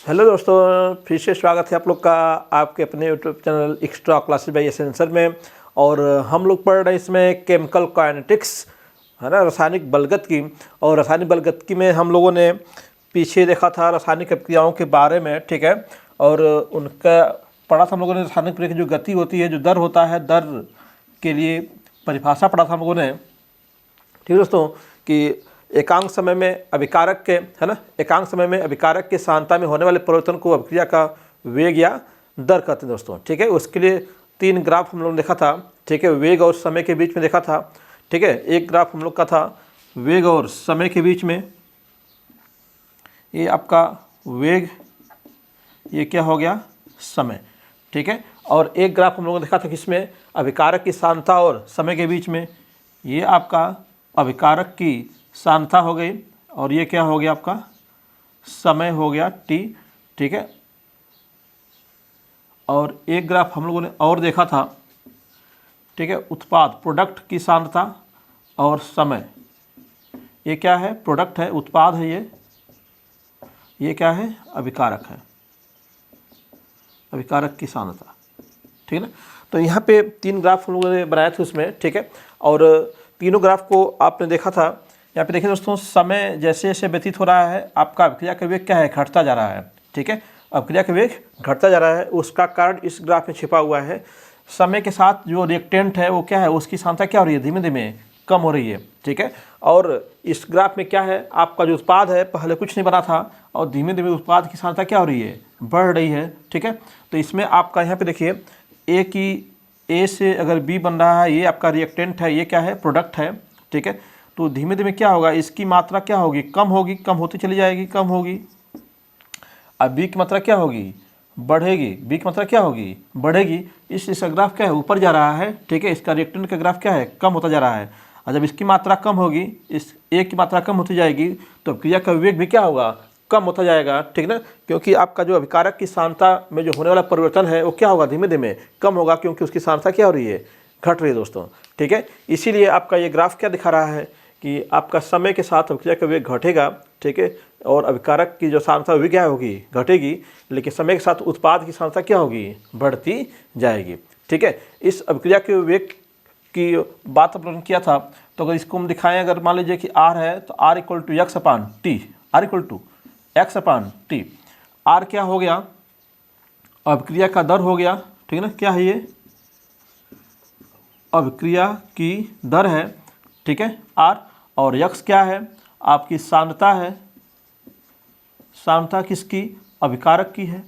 Hello दोस्तों, फिर से स्वागत है आप लोग का आपके अपने YouTube channel extra classes by एसेंसर में। और हम लोग पढ़ रहे हैं इसमें केमिकल काइनेटिक्स, है ना, रासायनिक बलगत की। और रासायनिक बलगत में हम लोगों ने पीछे देखा था रासायनिक अभिक्रियाओं के बारे में, ठीक है। और उनका पढ़ा था हम लोगों ने रासायनिक क्रिया की जो गति होती है, जो दर होता है, दर के लिए परिभाषा पढ़ा था हम लोगों ने, ठीक है दोस्तों। कि एकांक समय में अभिकारक के, है ना, एकांक समय में अभिकारक के सांद्रता में होने वाले परिवर्तन को अभिक्रिया का वेग या दर कहते हैं दोस्तों, ठीक है। उसके लिए 3 ग्राफ हम लोग ने देखा था, ठीक है, वेग और समय के बीच में देखा था, ठीक है। एक ग्राफ हम लोग का था वेग और समय के बीच में, ये आपका वेग, ये क्या हो गया, समय, ठीक है। और एक ग्राफ हम लोगों ने देखा था किसमें, अभिकारक की सांद्रता और समय के बीच में, ये आपका अभिकारक की सांद्रता हो गई और ये क्या हो गया, आपका समय हो गया t, ठीक है। और एक ग्राफ हम लोगों ने और देखा था, ठीक है, उत्पाद प्रोडक्ट की सांद्रता और समय, ये क्या है, प्रोडक्ट है, उत्पाद है, ये क्या है, अभिकारक है, अभिकारक की सांद्रता, ठीक है ना। तो यहाँ पे 3 ग्राफ हम लोगों ने बनाए थे उसमें, ठीक है। और तीनों ग्राफ को आपने देखा था। यहाँ पे देखिए दोस्तों, समय जैसे जैसे व्यतीत हो रहा है, आपका अभिक्रिया का वेग क्या है, घटता जा रहा है, ठीक है। अभिक्रिया का वेग घटता जा रहा है, उसका कारण इस ग्राफ में छिपा हुआ है। समय के साथ जो रिएक्टेंट है वो क्या है, उसकी सांद्रता क्या हो रही है, धीमे धीमे कम हो रही है, ठीक है। और इस ग्राफ में क्या है, आपका जो उत्पाद है पहले कुछ नहीं बना था और धीमे धीमे उत्पाद की सांद्रता क्या हो रही है, बढ़ रही है, ठीक है। तो इसमें आपका यहाँ पे देखिए ए से अगर बी बन रहा है, ये आपका रिएक्टेंट है, ये क्या है, प्रोडक्ट है, ठीक है। तो धीमे धीमे क्या होगा, इसकी मात्रा क्या होगी, कम होगी, कम होती चली जाएगी, कम होगी। अब बी की मात्रा क्या होगी, बढ़ेगी, बी की मात्रा क्या होगी, बढ़ेगी। इसका ग्राफ क्या है, ऊपर जा रहा है, ठीक है। इसका रिएक्टेंट का ग्राफ क्या है, कम होता जा रहा है। और जब इसकी मात्रा कम होगी, इस ए की मात्रा कम होती जाएगी, तो क्रिया का वेग भी क्या होगा, कम होता जाएगा, ठीक ना। क्योंकि आपका जो अभिकारक की सांद्रता में जो होने वाला परिवर्तन है वो क्या होगा, धीमे धीमे कम होगा, क्योंकि उसकी सांद्रता क्या हो रही है, घट रही है दोस्तों, ठीक है। इसीलिए आपका ये ग्राफ क्या दिखा रहा है कि आपका समय के साथ अभिक्रिया का वेग घटेगा, ठीक है। और अभिकारक की जो सांद्रता भी क्या होगी, घटेगी, लेकिन समय के साथ उत्पाद की सांद्रता क्या होगी, बढ़ती जाएगी, ठीक है। इस अभिक्रिया के वेग की बात हम लोगों ने किया था। तो अगर इसको हम दिखाएं, अगर मान लीजिए कि R है तो R equal to x upon t, R equal to x upon t. R क्या हो गया, अभिक्रिया का दर हो गया, ठीक है ना, क्या है ये, अभिक्रिया की दर है, ठीक है, R। और यक्स क्या है, आपकी सांद्रता है, सांद्रता किसकी, अभिकारक की है,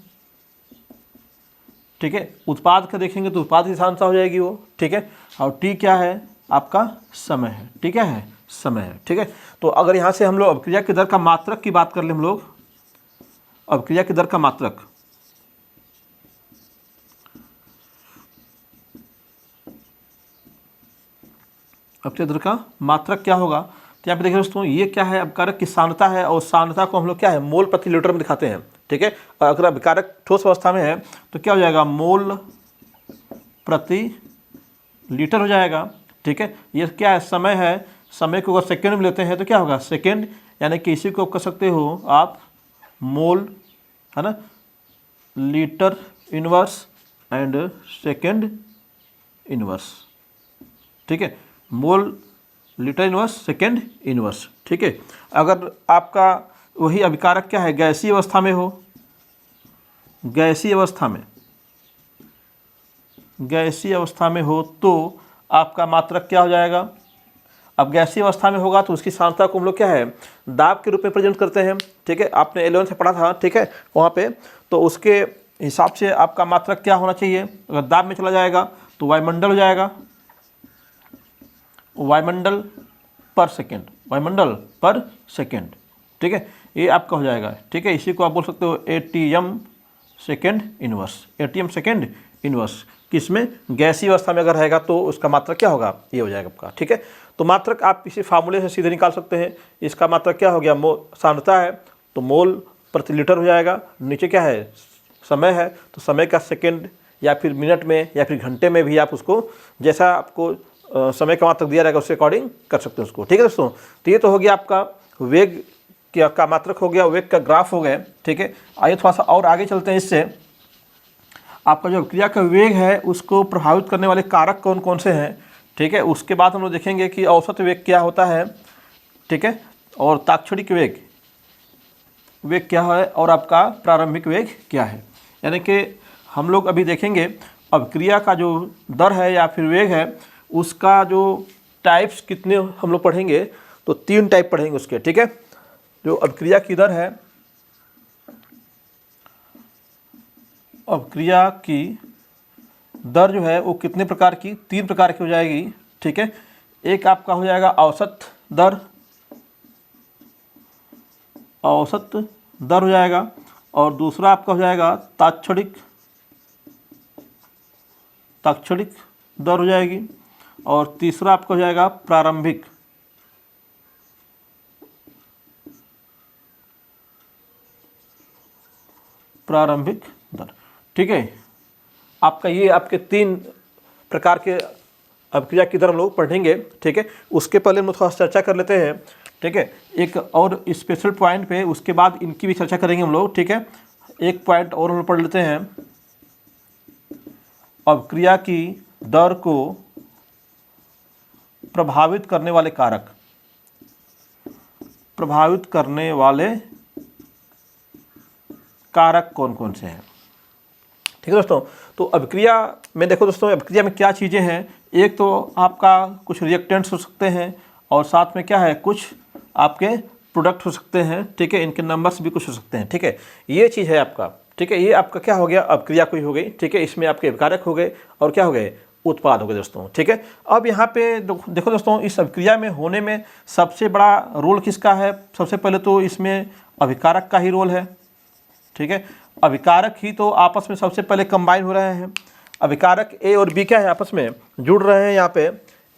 ठीक है। उत्पाद का देखेंगे तो उत्पाद की सांद्रता हो जाएगी वो, ठीक है। और टी क्या है, आपका समय है, ठीक है, समय है, ठीक है। तो अगर यहाँ से हम लोग अभिक्रिया की दर का मात्रक की बात कर ले, हम लोग अभिक्रिया की दर का मात्रक, अभिक्रिया दर का मात्रक क्या होगा, तो यहाँ पे देखिए दोस्तों, ये क्या है, अभिकारक की सांद्रता है और सांद्रता को हम लोग क्या है, मोल प्रति लीटर में दिखाते हैं, ठीक है। और अगर अभिकारक ठोस अवस्था में है तो क्या हो जाएगा, मोल प्रति लीटर हो जाएगा, ठीक है। ये क्या है, समय है, समय को अगर सेकेंड में लेते हैं तो क्या होगा, सेकेंड, यानी कि इसी को कर सकते हो आप मोल, है ना, litre inverse and second inverse, ठीक है, mole litre inverse second inverse, ठीक है। अगर आपका वही अभिकारक क्या है, गैसीय अवस्था में हो, गैसीय अवस्था में, गैसीय अवस्था में हो तो आपका मात्रक क्या हो जाएगा। अब गैसीय अवस्था में होगा तो उसकी सांद्रता को हम लोग क्या है, दाब के रूप में प्रेजेंट करते हैं, ठीक है। आपने 11 से पढ़ा था, ठीक है, वहाँ पे। तो उसके हिसाब से आपका मात्रक क्या होना चाहिए, अगर दाब में चला जाएगा तो वायुमंडल हो जाएगा, वायुमंडल पर सेकेंड, वायुमंडल पर सेकेंड, ठीक है, ये आपका हो जाएगा, ठीक है। इसी को आप बोल सकते हो ATM second inverse, ATM second inverse. किसमें, गैसीय अवस्था में अगर रहेगा तो उसका मात्रक क्या होगा, ये हो जाएगा आपका, ठीक है। तो मात्रक आप किसी फार्मूले से सीधे निकाल सकते हैं। इसका मात्रक क्या हो गया, सांद्रता है तो मोल प्रति लीटर हो जाएगा, नीचे क्या है, समय है तो समय का सेकेंड या फिर मिनट में या फिर घंटे में भी आप उसको, जैसा आपको समय का मात्रक दिया रहेगा उसके अकॉर्डिंग कर सकते हैं उसको, ठीक है दोस्तों। तो ये तो हो गया आपका वेग क्या का मात्रक हो गया, वेग का ग्राफ हो गया, ठीक है। आइए थोड़ा सा और आगे चलते हैं। इससे आपका जो क्रिया का वेग है उसको प्रभावित करने वाले कारक कौन कौन से हैं, ठीक है। उसके बाद हम लोग देखेंगे कि औसत वेग क्या होता है, ठीक है, और ताक्षणिक वेग क्या है, और आपका प्रारंभिक वेग क्या है। यानी कि हम लोग अभी देखेंगे अभिक्रिया का जो दर है या फिर वेग है उसका जो टाइप्स कितने हम लोग पढ़ेंगे, तो 3 टाइप पढ़ेंगे उसके, ठीक है। जो अभिक्रिया की दर है, अभिक्रिया की दर जो है वो कितने प्रकार की, 3 प्रकार की हो जाएगी, ठीक है। एक आपका हो जाएगा औसत दर, औसत दर हो जाएगा, और दूसरा आपका हो जाएगा ताक्षणिक दर हो जाएगी, और तीसरा आपका हो जाएगा प्रारंभिक दर, ठीक है। आपका ये आपके 3 प्रकार के अभिक्रिया की दर हम लोग पढ़ेंगे, ठीक है। उसके पहले हम लोग थोड़ा चर्चा कर लेते हैं, ठीक है, एक और स्पेशल पॉइंट पे, उसके बाद इनकी भी चर्चा करेंगे हम लोग, ठीक है। एक पॉइंट और हम लोग पढ़ लेते हैं, अभिक्रिया की दर को प्रभावित करने वाले कारक, प्रभावित करने वाले कारक कौन कौन से हैं, ठीक है दोस्तों। तो अभिक्रिया में देखो दोस्तों, अभिक्रिया में क्या चीज़ें हैं, एक तो आपका कुछ रिएक्टेंट्स हो सकते हैं, और साथ में क्या है, कुछ आपके प्रोडक्ट हो सकते हैं, ठीक है। इनके नंबर्स भी कुछ हो सकते हैं, ठीक है। ये चीज़ है आपका, ठीक है। ये आपका क्या हो गया, अभिक्रिया कोई हो गई, ठीक है। इसमें आपके कारक हो गए और क्या हो गए, उत्पाद हो गए दोस्तों, ठीक है। अब यहाँ पे देखो दोस्तों, इस अभिक्रिया में होने में सबसे बड़ा रोल किसका है, सबसे पहले तो इसमें अभिकारक का ही रोल है, ठीक है। अभिकारक ही तो आपस में सबसे पहले कंबाइन हो रहे हैं। अभिकारक ए और बी क्या है, आपस में जुड़ रहे हैं, यहाँ पे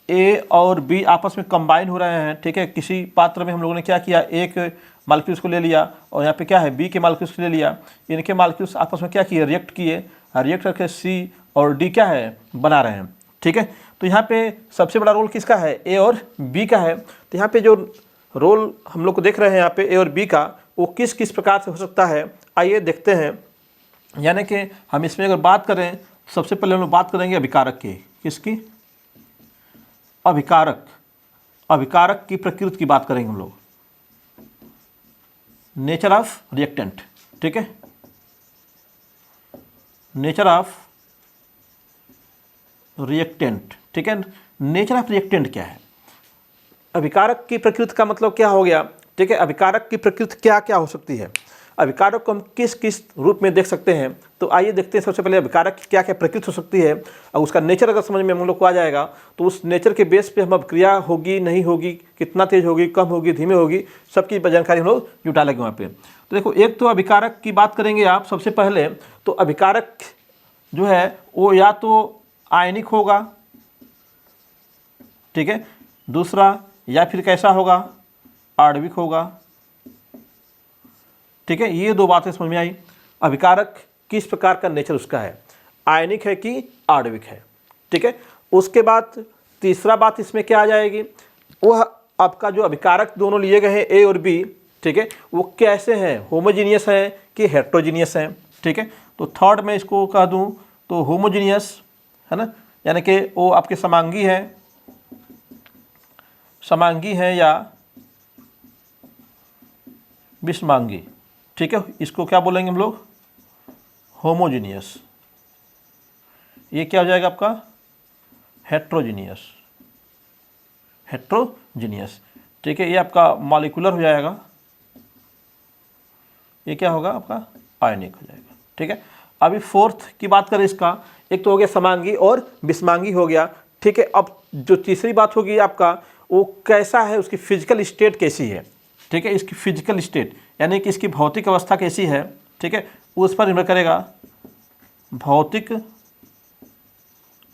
ए और बी आपस में कंबाइन हो रहे हैं, ठीक है। किसी पात्र में हम लोगों ने क्या किया, एक मालिक्यूल्स को ले लिया, और यहाँ पे क्या है, बी के मालिक्यूल्स को ले लिया, इनके मालिक्यूल्स आपस में क्या किए, रिएक्ट किए, रिएक्ट करके सी और डी क्या है, बना रहे हैं, ठीक है। तो यहाँ पे सबसे बड़ा रोल किसका है, ए और बी का है। तो यहाँ पे जो रोल हम लोग को देख रहे हैं यहाँ पे ए और बी का, वो किस किस प्रकार से हो सकता है, आइए देखते हैं। यानी कि हम इसमें अगर बात करें, सबसे पहले हम लोग बात करेंगे अभिकारक की, किसकी, अभिकारक की प्रकृति की बात करेंगे हम लोग, नेचर ऑफ रिएक्टेंट, ठीक है। नेचर ऑफ रिएक्टेंट, ठीक है। नेचर ऑफ रिएक्टेंट क्या है, अभिकारक की प्रकृति का मतलब क्या हो गया, ठीक है। अभिकारक की प्रकृति क्या क्या हो सकती है, अभिकारक को हम किस किस रूप में देख सकते हैं, तो आइए देखते हैं। सबसे पहले अभिकारक की क्या क्या प्रकृति हो सकती है, और उसका नेचर अगर समझ में हम लोग को आ जाएगा तो उस नेचर के बेस पे हम अभिक्रिया होगी नहीं होगी, कितना तेज होगी, कम होगी, धीमे होगी, सबकी जानकारी हम लोग जुटा लेंगे वहाँ पे। तो देखो, एक तो अभिकारक की बात करेंगे आप सबसे पहले, तो अभिकारक जो है वो या तो आयनिक होगा, ठीक है, दूसरा या फिर कैसा होगा, आणविक होगा, ठीक है। ये 2 बातें समझ में आई। अभिकारक किस प्रकार का नेचर उसका है, आयनिक है कि आणविक है, ठीक है। उसके बाद तीसरा बात इसमें क्या आ जाएगी, वह आपका जो अभिकारक दोनों लिए गए हैं ए और बी, ठीक है, वो कैसे हैं, होमोजीनियस हैं कि हेट्रोजीनियस हैं, ठीक है। तो थर्ड में इसको कह दूं तो होमोजीनियस है ना, यानी कि वो आपके समांगी है या विषमांगी, ठीक है। इसको क्या बोलेंगे हम लोग, होमोजीनियस। ये क्या हो जाएगा आपका, हेट्रोजीनियस, ठीक है। ये आपका मॉलिक्यूलर हो जाएगा, ये क्या होगा आपका, आयनिक हो जाएगा, ठीक है। अभी फोर्थ की बात करें इसका, एक तो हो गया समांगी और विषमांगी हो गया, ठीक है। अब जो तीसरी बात होगी आपका, वो कैसा है, उसकी फिजिकल स्टेट कैसी है, ठीक है। इसकी फिजिकल स्टेट यानी कि इसकी भौतिक अवस्था कैसी है, ठीक है, उस पर निर्भर करेगा भौतिक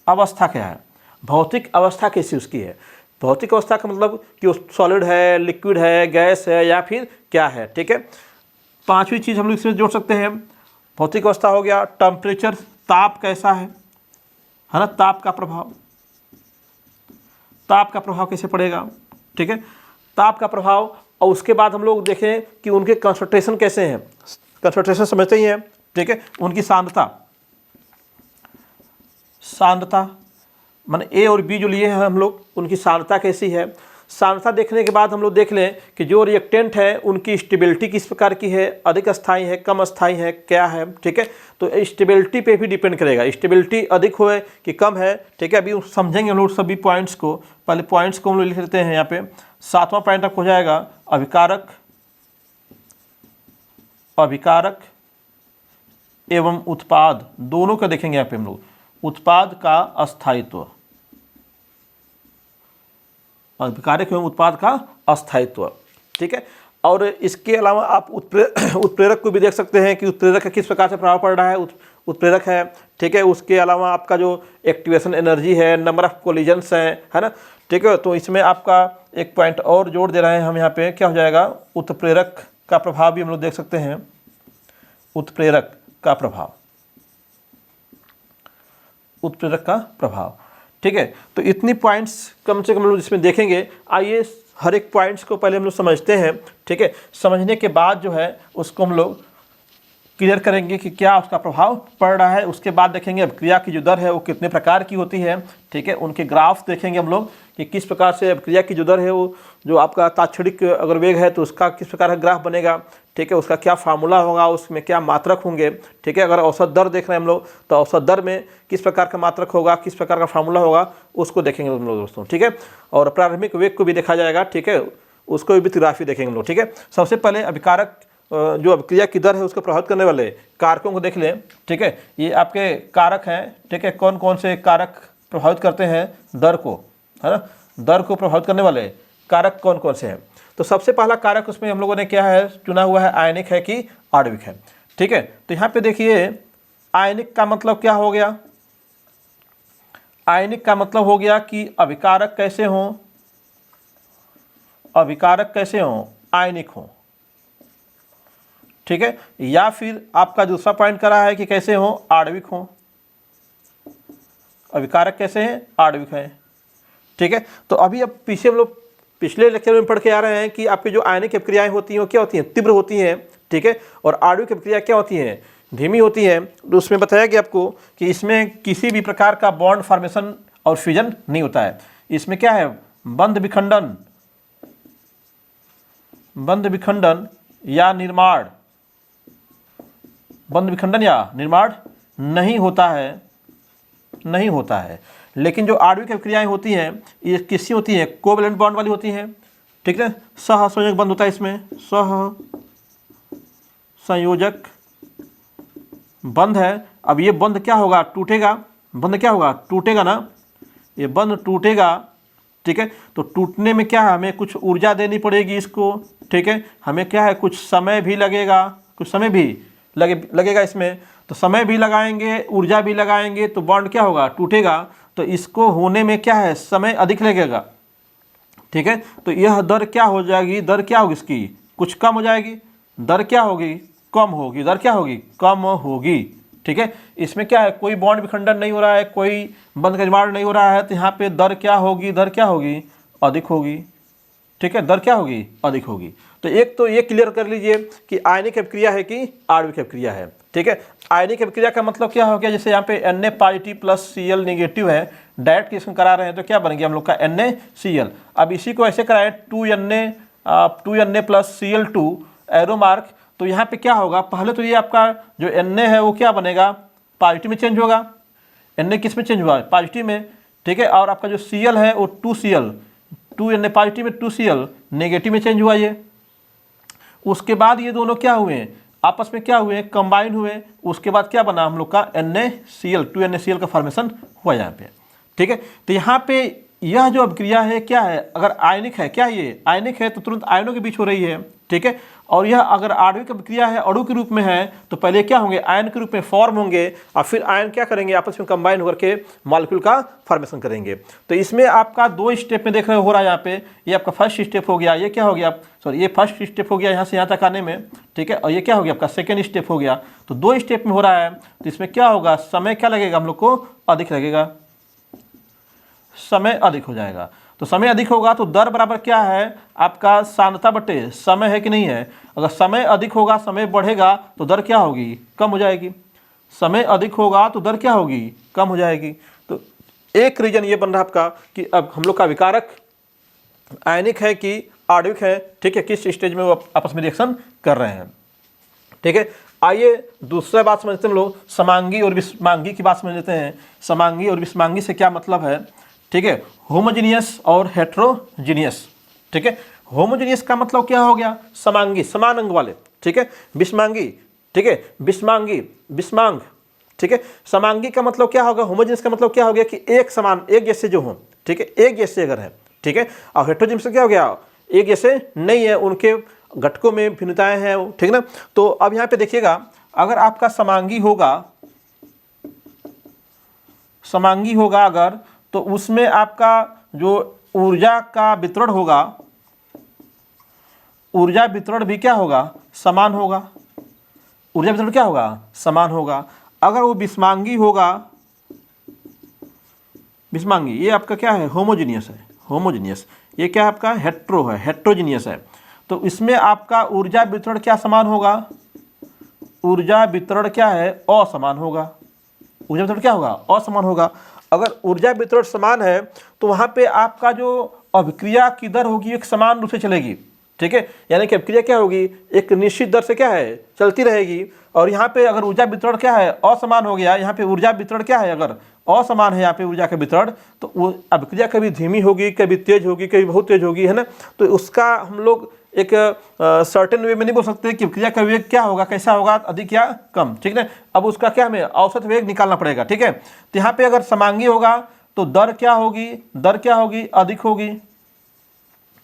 अवस्था क्या है, भौतिक अवस्था कैसी उसकी है। भौतिक अवस्था का मतलब कि वो सॉलिड है, लिक्विड है, गैस है या फिर क्या है, ठीक है। पांचवी चीज़ हम लोग इसमें जोड़ सकते हैं, भौतिक अवस्था हो गया, टेम्परेचर, ताप कैसा है ना, ताप का प्रभाव कैसे पड़ेगा, ठीक है। ताप का प्रभाव और उसके बाद हम लोग देखें कि उनके कंसंट्रेशन कैसे हैं। कंसंट्रेशन समझते ही हैं, ठीक है। उनकी सांद्रता माने ए और बी जो लिए हैं हम लोग, उनकी सांद्रता कैसी है। सांद्रता देखने के बाद हम लोग देख लें कि जो रिएक्टेंट है उनकी स्टेबिलिटी किस प्रकार की है, अधिक स्थायी है, कम स्थायी है, क्या है, ठीक है। तो स्टेबिलिटी पे भी डिपेंड करेगा, स्टेबिलिटी अधिक हो कि कम है, ठीक है। अभी समझेंगे हम लोग सभी पॉइंट्स को। पहले पॉइंट्स को हम लोग लिख लेते हैं यहाँ पे। 7वां पॉइंट आपको हो जाएगा अभिकारक एवं उत्पाद, दोनों का देखेंगे यहाँ पे हम लोग। उत्पाद का अस्थायित्व, अभिकारक एवं उत्पाद का अस्थायित्व, ठीक है। और इसके अलावा आप उत्प्रेरक को भी देख सकते हैं कि उत्प्रेरक का किस प्रकार से प्रभाव पड़ रहा है। उत्प्रेरक है, ठीक है। उसके अलावा आपका जो एक्टिवेशन एनर्जी है, नंबर ऑफ कोलिजन्स है ना, ठीक है। तो इसमें आपका एक पॉइंट और जोड़ दे रहे हैं हम यहाँ पे, क्या हो जाएगा, उत्प्रेरक का प्रभाव भी हम लोग देख सकते हैं। उत्प्रेरक का प्रभाव, उत्प्रेरक का प्रभाव, ठीक है। तो इतनी पॉइंट्स कम से कम लोग इसमें देखेंगे। आइए हर एक पॉइंट्स को पहले हम लोग समझते हैं, ठीक है। समझने के बाद जो है उसको हम लोग क्लियर करेंगे कि क्या उसका प्रभाव पड़ रहा है। उसके बाद देखेंगे अभिक्रिया की जो दर है वो कितने प्रकार की होती है, ठीक है। उनके ग्राफ देखेंगे हम लोग कि किस प्रकार से अभिक्रिया की जो दर है वो, जो आपका तात्क्षणिक अगर वेग है तो उसका किस प्रकार का ग्राफ बनेगा, ठीक है। उसका क्या फार्मूला होगा, उसमें क्या मात्रक होंगे, ठीक है। अगर औसत दर देख रहे हैं हम लोग तो औसत दर में किस प्रकार का मात्रक होगा, किस प्रकार का फार्मूला होगा, उसको देखेंगे हम लोग दोस्तों, ठीक है। और प्रारंभिक वेग को भी देखा जाएगा, ठीक है। उसको भी ग्राफी देखेंगे हम लोग, ठीक है। सबसे पहले अभिकारक जो अभिक्रिया की दर है उसको प्रभावित करने वाले कारकों को देख लें, ठीक है। ये आपके कारक हैं, ठीक है। कौन कौन से कारक प्रभावित करते हैं दर को, है ना। दर को प्रभावित करने वाले कारक कौन कौन से हैं। तो सबसे पहला कारक उसमें हम लोगों ने क्या है चुना हुआ है, आयनिक है कि आणविक है, ठीक है। तो यहाँ पे देखिए आयनिक का मतलब क्या हो गया। आयनिक का मतलब हो गया कि अभिकारक कैसे हों, अभिकारक कैसे हों, आयनिक हों, ठीक है। या फिर आपका दूसरा पॉइंट करा है कि कैसे हो, आणविक हो। अभिकारक कैसे हैं, आणविक हैं, ठीक है। तो अभी अब पीछे हम लोग पिछले लेक्चर में पढ़ के आ रहे हैं कि आपकी जो आयनिक अभिक्रियाएं होती हैं वो क्या होती हैं, तीव्र होती हैं, ठीक है। और आणविक अभिक्रिया क्या होती हैं, धीमी होती हैं। तो उसमें बताया गया आपको कि इसमें किसी भी प्रकार का बॉन्ड फॉर्मेशन और फ्यूजन नहीं होता है। इसमें क्या है, बंध विखंडन या निर्माण, बंध विखंडन या निर्माण नहीं होता है। लेकिन जो आणविक अभिक्रियाएं होती हैं ये किससी होती हैं, कोवैलेंट बॉन्ड वाली होती हैं, ठीक है। सहसंयोजक बंध होता है इसमें, सहसंयोजक बंध है। अब ये बंध क्या होगा, टूटेगा, बंध क्या होगा, टूटेगा ना, ये बंध टूटेगा, ठीक है। तो टूटने में क्या है, हमें कुछ ऊर्जा देनी पड़ेगी इसको, ठीक है। हमें क्या है, कुछ समय भी लगेगा, कुछ समय भी लगेगा इसमें। तो समय भी लगाएंगे, ऊर्जा भी लगाएंगे, तो बॉन्ड क्या होगा, टूटेगा। तो इसको होने में क्या है, समय अधिक लगेगा, ठीक है। तो यह दर क्या हो जाएगी, दर क्या होगी इसकी, कुछ कम हो जाएगी। दर क्या होगी, कम होगी। दर क्या होगी, कम होगी, ठीक है। इसमें क्या है, कोई बॉन्ड विखंडन नहीं हो रहा है, कोई बंध का निर्माण नहीं हो रहा है। तो यहाँ पे दर क्या होगी, दर क्या होगी, अधिक होगी, ठीक है। दर क्या होगी, अधिक होगी। तो एक तो ये क्लियर कर लीजिए कि आयनिक अभिक्रिया है कि आणविक अभिक्रिया है, ठीक है। आयनिक अभिक्रिया का मतलब क्या हो गया, जैसे यहाँ पे Na positive plus Cl negative है, डायरेक्ट किसमें करा रहे हैं तो क्या बन गया हम लोग का NaCl। अब इसी को ऐसे कराएं 2Na plus Cl2 arrow mark. तो यहाँ पे क्या होगा, पहले तो ये आपका जो Na है वो क्या बनेगा, पॉजिटिव में चेंज होगा। Na किस में चेंज हुआ है, पॉजिटिव में, ठीक है। और आपका जो Cl है वो 2Cl, 2Na पॉजिटिव में 2Cl नेगेटिव में चेंज हुआ ये। उसके बाद ये दोनों क्या हुए, आपस में क्या हुए, कंबाइन हुए। उसके बाद क्या बना हम लोग का NaCl, 2NaCl का फॉर्मेशन हुआ यहाँ पे, ठीक है। तो यहाँ पे यह जो अभिक्रिया है क्या है, अगर आयनिक है, क्या ये आयनिक है तो तुरंत आयनों के बीच हो रही है, ठीक है। और यह अगर आणविक अभिक्रिया है, अणु के रूप में है, तो पहले क्या होंगे, आयन के रूप में फॉर्म होंगे और फिर आयन क्या करेंगे, आपस में कंबाइन होकर के मॉलिक्यूल का फॉर्मेशन करेंगे। तो इसमें आपका 2 स्टेप में देख रहे हो रहा है यहाँ पे। ये आपका फर्स्ट स्टेप हो गया, ये क्या हो गया, सॉरी ये फर्स्ट स्टेप हो गया यहाँ से यहाँ तक आने में, ठीक है। और ये क्या हो गया आपका सेकेंड स्टेप हो गया। तो 2 स्टेप में हो रहा है। तो इसमें क्या होगा, समय क्या लगेगा हम लोग को, अधिक लगेगा, समय अधिक हो जाएगा। तो समय अधिक होगा तो दर बराबर क्या है आपका सांद्रता बटे समय है कि नहीं है। अगर समय अधिक होगा, समय बढ़ेगा तो दर क्या होगी, कम हो जाएगी। समय अधिक होगा तो दर क्या होगी, कम हो जाएगी। तो एक रीजन ये बन रहा है आपका कि अब हम लोग का विकारक आयनिक है कि आणविक है, ठीक है, किस स्टेज में वो आपस में रिएक्शन कर रहे हैं, ठीक है। आइए दूसरा बात समझते हैं हम लोग, समांगी और विषमांगी की बात समझ लेते हैं। समांगी और विषमांगी से क्या मतलब है, ठीक है। होमोजीनियस और हेट्रोजीनियस, ठीक है। होमोजीनियस का मतलब क्या हो गया, समांगी समान अंग वाले, ठीक है। विषमांगी, ठीक है, विषमांगी विषमांग, ठीक है। समांगी का मतलब क्या होगा, होमोजीनियस का मतलब क्या हो गया कि एक समान एक जैसे जो हों, ठीक है, एक जैसे अगर है, ठीक है। और हेट्रोजीनियस क्या हो गया, एक जैसे नहीं है, उनके घटकों में भिन्नताएं हैं, ठीक ना। तो अब यहाँ पे देखिएगा, अगर आपका समांगी होगा अगर, तो उसमें आपका जो ऊर्जा का वितरण होगा, ऊर्जा वितरण भी क्या होगा, समान होगा। ऊर्जा वितरण क्या होगा, समान होगा। अगर वो विषमांगी होगा, विषमांगी ये आपका क्या है, होमोजीनियस है, होमोजीनियस। ये क्या है आपका, हेट्रो है, हेट्रोजीनियस है। तो इसमें आपका ऊर्जा वितरण क्या समान होगा, ऊर्जा वितरण क्या है, असमान होगा। ऊर्जा वितरण क्या होगा, असमान होगा। अगर ऊर्जा वितरण समान है तो वहाँ पे आपका जो अभिक्रिया की दर होगी एक समान रूप से चलेगी, ठीक है। यानी कि अभिक्रिया क्या होगी, एक निश्चित दर से क्या है, चलती रहेगी। और यहाँ पे अगर ऊर्जा वितरण क्या है, असमान हो गया, यहाँ पे ऊर्जा वितरण क्या है, अगर असमान है यहाँ पे ऊर्जा का वितरण, तो वो अभिक्रिया कभी धीमी होगी, कभी तेज होगी, कभी बहुत तेज होगी, है ना। तो उसका हम लोग एक सर्टेन वे में नहीं बोल सकते कि क्रिया का वेग क्या होगा, कैसा होगा, अधिक या कम, ठीक है। अब उसका क्या हमें औसत वेग निकालना पड़ेगा, ठीक है। तो यहाँ पे अगर समांगी होगा तो दर क्या होगी, दर क्या होगी, अधिक होगी,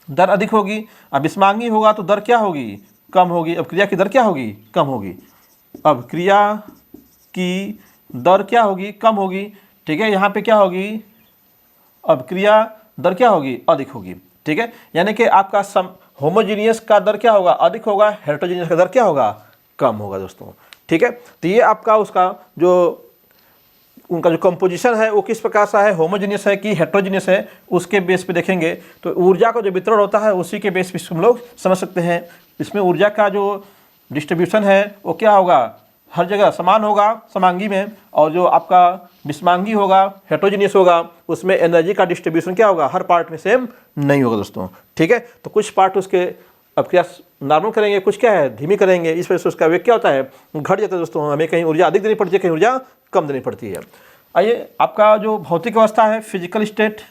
दर अधिक होगी। अब विषमांगी होगा तो दर क्या होगी, कम होगी। अब क्रिया की दर क्या होगी, कम होगी। अब क्रिया की दर क्या होगी, कम होगी, ठीक है। यहाँ पे क्या होगी, अब क्रिया दर क्या होगी, अधिक होगी, ठीक है। यानी कि आपका होमोजीनियस का दर क्या होगा, अधिक होगा, हेट्रोजीनियस का दर क्या होगा, कम होगा दोस्तों, ठीक है। तो ये आपका उसका जो उनका जो कंपोजिशन है वो किस प्रकार सा है, होमोजीनियस है कि हेट्रोजीनियस है, उसके बेस पे देखेंगे। तो ऊर्जा का जो वितरण होता है उसी के बेस पे हम लोग समझ सकते हैं। इसमें ऊर्जा का जो डिस्ट्रीब्यूशन है वो क्या होगा, हर जगह समान होगा समांगी में, और जो आपका विषमांगी होगा, हेट्रोजीनियस होगा, उसमें एनर्जी का डिस्ट्रीब्यूशन क्या होगा, हर पार्ट में सेम नहीं होगा दोस्तों, ठीक है। तो कुछ पार्ट उसके अब क्या नॉर्मल करेंगे, कुछ क्या है धीमी करेंगे, इस वजह से उसका वेग क्या होता है, घट जाता है दोस्तों। हमें कहीं ऊर्जा अधिक देनी पड़ती है, कहीं ऊर्जा कम देनी पड़ती है। आइए, आपका जो भौतिक अवस्था है, फिजिकल स्टेट,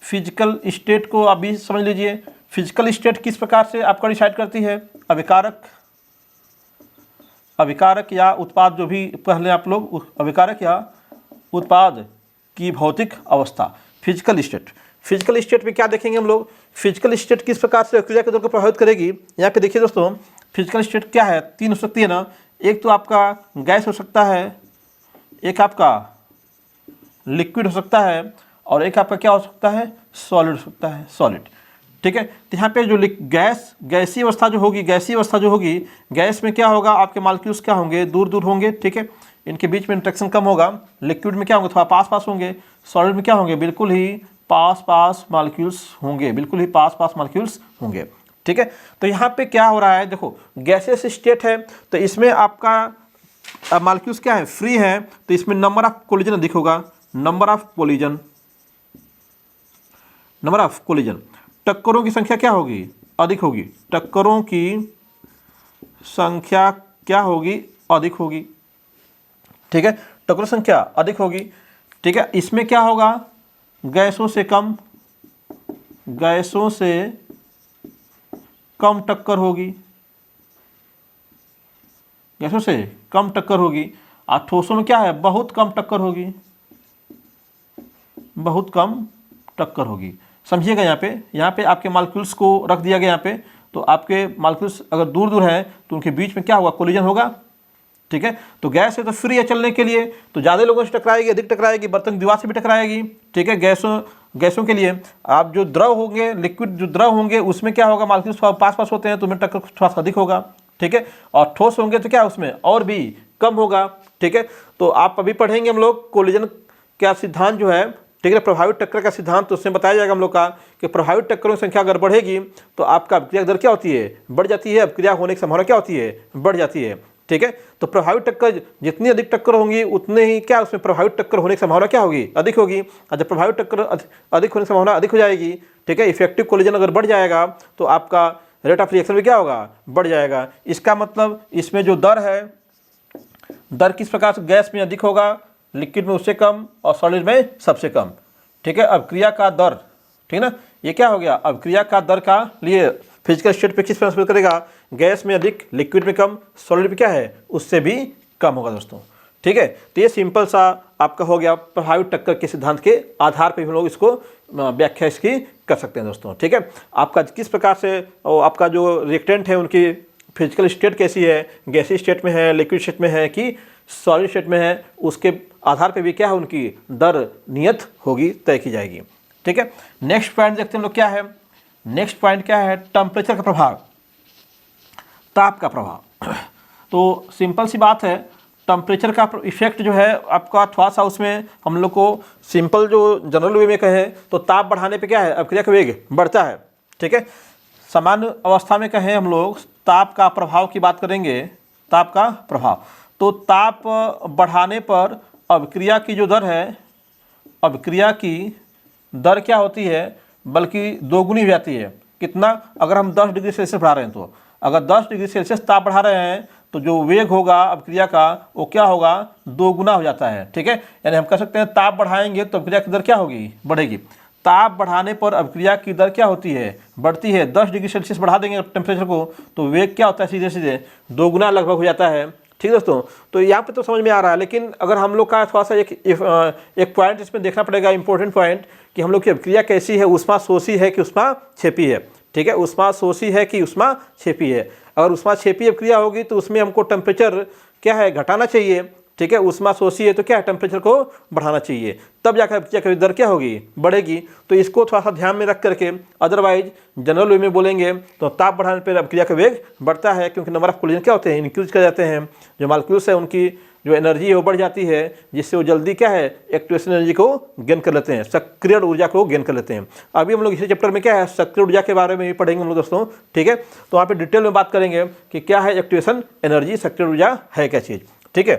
फिजिकल स्टेट को आप भी समझ लीजिए। फिजिकल स्टेट किस प्रकार से आपका डिसाइड करती है, अभिकारक, अभिकारक या उत्पाद, जो भी पहले आप लोग अभिकारक या उत्पाद की भौतिक अवस्था, फिजिकल स्टेट। फिजिकल स्टेट में क्या देखेंगे हम लोग, फिजिकल स्टेट किस प्रकार से क्रिया के दर को प्रभावित करेगी। यहाँ पे देखिए दोस्तों, फिजिकल स्टेट क्या है, तीन हो सकती है ना। एक तो आपका गैस हो सकता है, एक आपका लिक्विड हो सकता है, और एक आपका क्या हो सकता है, सॉलिड हो सकता है, सॉलिड, ठीक है। तो यहाँ पे जो गैसीय अवस्था जो होगी, गैसीय अवस्था जो होगी, गैस में क्या होगा, आपके मॉलिक्यूल्स क्या होंगे, दूर दूर होंगे, ठीक है, इनके बीच में इंटरेक्शन कम होगा। लिक्विड में क्या होंगे, थोड़ा पास पास होंगे। सॉलिड में क्या होंगे, बिल्कुल ही पास पास मॉलिक्यूल्स होंगे, बिल्कुल ही पास पास मॉलिक्यूल्स होंगे, ठीक है। तो यहाँ पे क्या हो रहा है, देखो गैसियस स्टेट है तो इसमें आपका मॉलिक्यूल्स क्या है, फ्री है, तो इसमें नंबर ऑफ कोलिजन अधिक होगा, number of collision, number of collision. टक्करों की संख्या क्या होगी, अधिक होगी, टक्करों की संख्या क्या होगी, अधिक होगी, ठीक है, टक्करों की संख्या अधिक होगी, ठीक है। इसमें क्या होगा, गैसों से कम, गैसों से कम टक्कर होगी, गैसों से कम टक्कर होगी। और ठोसों में क्या है, बहुत कम टक्कर होगी, बहुत कम टक्कर होगी। समझिएगा, यहाँ पे आपके मॉलिक्यूल्स को रख दिया गया यहाँ पे, तो आपके मॉलिक्यूल्स अगर दूर दूर हैं तो उनके बीच में क्या होगा, कोलिजन होगा, ठीक है। तो गैस है तो फ्री है चलने के लिए, तो ज़्यादा लोगों से टकराएगी, अधिक टकराएगी, बर्तन की दीवार से भी टकराएगी, ठीक है। गैसों के लिए आप जो द्रव होंगे, लिक्विड जो द्रव होंगे, उसमें क्या होगा, मॉलिक्यूल्स पास पास होते हैं तो उनमें टक्कर थोड़ा सा अधिक होगा, ठीक है। और ठोस होंगे तो क्या उसमें और भी कम होगा, ठीक है। तो आप अभी पढ़ेंगे हम लोग कोलिजन क्या सिद्धांत जो है ठीक है। प्रभावित टक्कर का सिद्धांत तो उसमें बताया जाएगा हम लोग का कि प्रभावित टक्करों की संख्या अगर बढ़ेगी तो आपका अभिक्रिया दर क्या होती है, बढ़ जाती है, अभिक्रिया होने की संभावना क्या होती है, बढ़ जाती है, ठीक है। तो प्रभावित टक्कर जितनी अधिक टक्कर होंगी उतने ही क्या उसमें प्रभावित टक्कर होने की संभावना क्या होगी, अधिक होगी। और जब प्रभावित टक्कर अधिक होने की संभावना अधिक हो जाएगी, ठीक है, इफेक्टिव कोलिजन अगर बढ़ जाएगा तो आपका रेट ऑफ रिएक्शन भी क्या होगा, बढ़ जाएगा। इसका मतलब इसमें जो दर है, दर किस प्रकार से गैस में अधिक होगा, लिक्विड में उससे कम और सॉलिड में सबसे कम, ठीक है। अभिक्रिया का दर, ठीक है ना, ये क्या हो गया, अभिक्रिया का दर का लिए फिजिकल स्टेट पे किस प्रकार करेगा, गैस में अधिक, लिक्विड में कम, सॉलिड में क्या है उससे भी कम होगा दोस्तों, ठीक है। तो ये सिंपल सा आपका हो गया प्रभावित टक्कर के सिद्धांत के आधार पर हम लोग इसको व्याख्या इसकी कर सकते हैं दोस्तों, ठीक है। आपका किस प्रकार से आपका जो रिएक्टेंट है उनकी फिजिकल स्टेट कैसी है, गैसी स्टेट में है, लिक्विड स्टेट में है कि सॉलिड स्टेट में है, उसके आधार पे भी क्या है उनकी दर नियत होगी, तय की जाएगी, ठीक है। नेक्स्ट पॉइंट देखते हैं हम लोग क्या है, नेक्स्ट पॉइंट क्या है, टेम्परेचर का प्रभाव, ताप का प्रभाव। तो सिंपल सी बात है, टेम्परेचर का इफेक्ट जो है आपका थोड़ा सा उसमें हम लोग को सिंपल जो जनरल वे में कहें तो ताप बढ़ाने पे क्या है अभिक्रिया का वेग बढ़ता है, ठीक है। सामान्य अवस्था में कहें हम लोग ताप का प्रभाव की बात करेंगे, ताप का प्रभाव, तो ताप बढ़ाने पर अभिक्रिया की जो दर है, अभिक्रिया की दर क्या होती है, बल्कि दोगुनी हो जाती है। कितना, अगर हम 10 डिग्री सेल्सियस बढ़ा रहे हैं तो अगर 10 डिग्री सेल्सियस ताप बढ़ा रहे हैं तो जो वेग होगा अभिक्रिया का वो क्या होगा, दोगुना हो जाता है, ठीक है। यानी हम कह सकते हैं ताप बढ़ाएंगे तो अभिक्रिया की दर क्या होगी, बढ़ेगी। ताप बढ़ाने पर अभिक्रिया की दर क्या होती है, बढ़ती है। 10 डिग्री सेल्सियस बढ़ा देंगे टेम्परेचर को तो वेग क्या होता है, सीधे सीधे दोगुना लगभग हो जाता है, ठीक है दोस्तों। तो यहाँ पे तो समझ में आ रहा है, लेकिन अगर हम लोग का थोड़ा सा एक पॉइंट इसमें देखना पड़ेगा, इंपॉर्टेंट पॉइंट, कि हम लोग की अभिक्रिया कैसी है, ऊष्मा शोषी है कि ऊष्मा छेपी है, ठीक है। ऊष्मा शोषी है कि ऊष्मा छेपी है। अगर ऊष्मा छेपी अभिक्रिया होगी तो उसमें हमको टेम्परेचर क्या है, घटाना चाहिए, ठीक है। ऊष्मा शोषी है तो क्या है, टेम्परेचर को बढ़ाना चाहिए, तब जाकर अभिक्रिया की दर क्या होगी, बढ़ेगी। तो इसको थोड़ा सा ध्यान में रख करके, अदरवाइज जनरल वे में बोलेंगे तो ताप बढ़ाने पर अभिक्रिया का वेग बढ़ता है, क्योंकि नंबर ऑफ कोलिजन क्या होते हैं, इंक्रीज कर जाते हैं। जो मॉलिक्यूल्स है उनकी जो एनर्जी है वो बढ़ जाती है, जिससे वो जल्दी क्या है, एक्टिवेशन एनर्जी को गेन कर लेते हैं, सक्रिय ऊर्जा को गेन कर लेते हैं। अभी हम लोग इसी चैप्टर में क्या है, सक्रिय ऊर्जा के बारे में भी पढ़ेंगे हम लोग दोस्तों, ठीक है। तो वहाँ पे डिटेल में बात करेंगे कि क्या है एक्टिवेशन एनर्जी, सक्रिय ऊर्जा है क्या चीज़, ठीक है।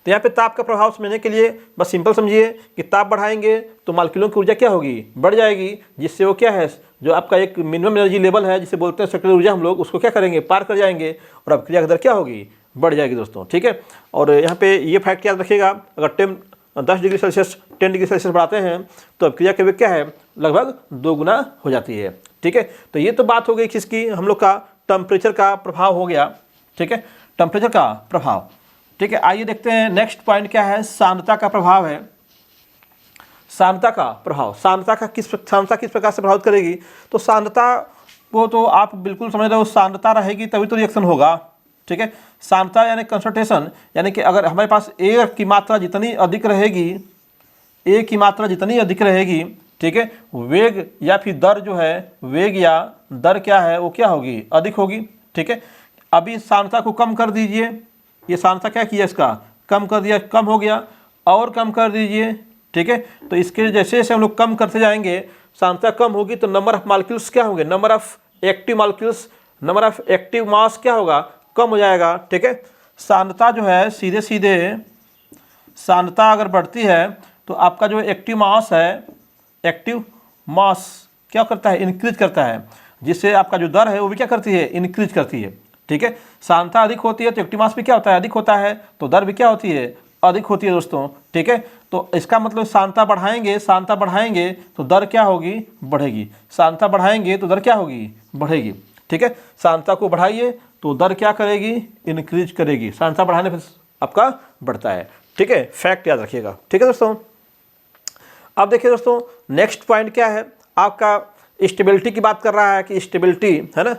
तो यहाँ पे ताप का प्रभाव समझने के लिए बस सिंपल समझिए कि ताप बढ़ाएंगे तो मॉलिक्यूलों की ऊर्जा क्या होगी, बढ़ जाएगी, जिससे वो क्या है, जो आपका एक मिनिमम एनर्जी लेवल है जिसे बोलते हैं सक्रिय ऊर्जा, हम लोग उसको क्या करेंगे, पार कर जाएंगे और अभिक्रिया की दर क्या होगी, बढ़ जाएगी दोस्तों, ठीक है। और यहाँ पे ये फैक्ट याद रखिएगा, अगर 10 डिग्री सेल्सियस 10 डिग्री सेल्सियस बढ़ाते हैं तो अभिक्रिया का वेग क्या है, लगभग दोगुना हो जाती है, ठीक है। तो ये तो बात हो गई किसकी, हम लोग का टेम्परेचर का प्रभाव हो गया, ठीक है, टेम्परेचर का प्रभाव, ठीक है। आइए देखते हैं नेक्स्ट पॉइंट क्या है, सांद्रता का प्रभाव है। सांद्रता का प्रभाव, सांद्रता किस प्रकार से प्रभावित करेगी, तो सांद्रता को तो आप बिल्कुल समझ रहे हो, सांद्रता रहेगी तभी तो रिएक्शन होगा, ठीक है। सांद्रता यानी कंसंट्रेशन, यानी कि अगर हमारे पास ए की मात्रा जितनी अधिक रहेगी, ए की मात्रा जितनी अधिक रहेगी, ठीक है, वेग या फिर दर जो है, वेग या दर क्या है वो क्या होगी, अधिक होगी, ठीक है। अभी सांद्रता को कम कर दीजिए, ये सांद्रता क्या किया, इसका कम कर दिया, कम हो गया, और कम कर दीजिए, ठीक है। तो इसके जैसे जैसे हम लोग कम करते जाएंगे, सांद्रता कम होगी तो नंबर ऑफ मॉलिक्यूल्स क्या होंगे, number of active molecules, number of active mass क्या होगा, कम हो जाएगा, ठीक है। सांद्रता जो है सीधे सीधे सांद्रता अगर बढ़ती है तो आपका जो एक्टिव मास है, एक्टिव मास क्या करता है, इंक्रीज करता है, जिससे आपका जो दर है वो भी क्या करती है, इंक्रीज करती है, ठीक है। सांद्रता अधिक होती है तो एक्टिव मास भी क्या होता है, अधिक होता है, तो दर भी क्या होती है, अधिक होती है दोस्तों, ठीक है। तो इसका मतलब सांद्रता बढ़ाएंगे तो दर क्या होगी, बढ़ेगी। सांद्रता बढ़ाएंगे तो दर क्या होगी, बढ़ेगी, ठीक है। सांद्रता को बढ़ाइए तो दर क्या करेगी, इंक्रीज करेगी। सांद्रता बढ़ाने पर आपका बढ़ता है, ठीक है, फैक्ट याद रखिएगा, ठीक है दोस्तों। अब देखिए दोस्तों नेक्स्ट पॉइंट क्या है, आपका स्टेबिलिटी की बात कर रहा है कि स्टेबिलिटी है ना,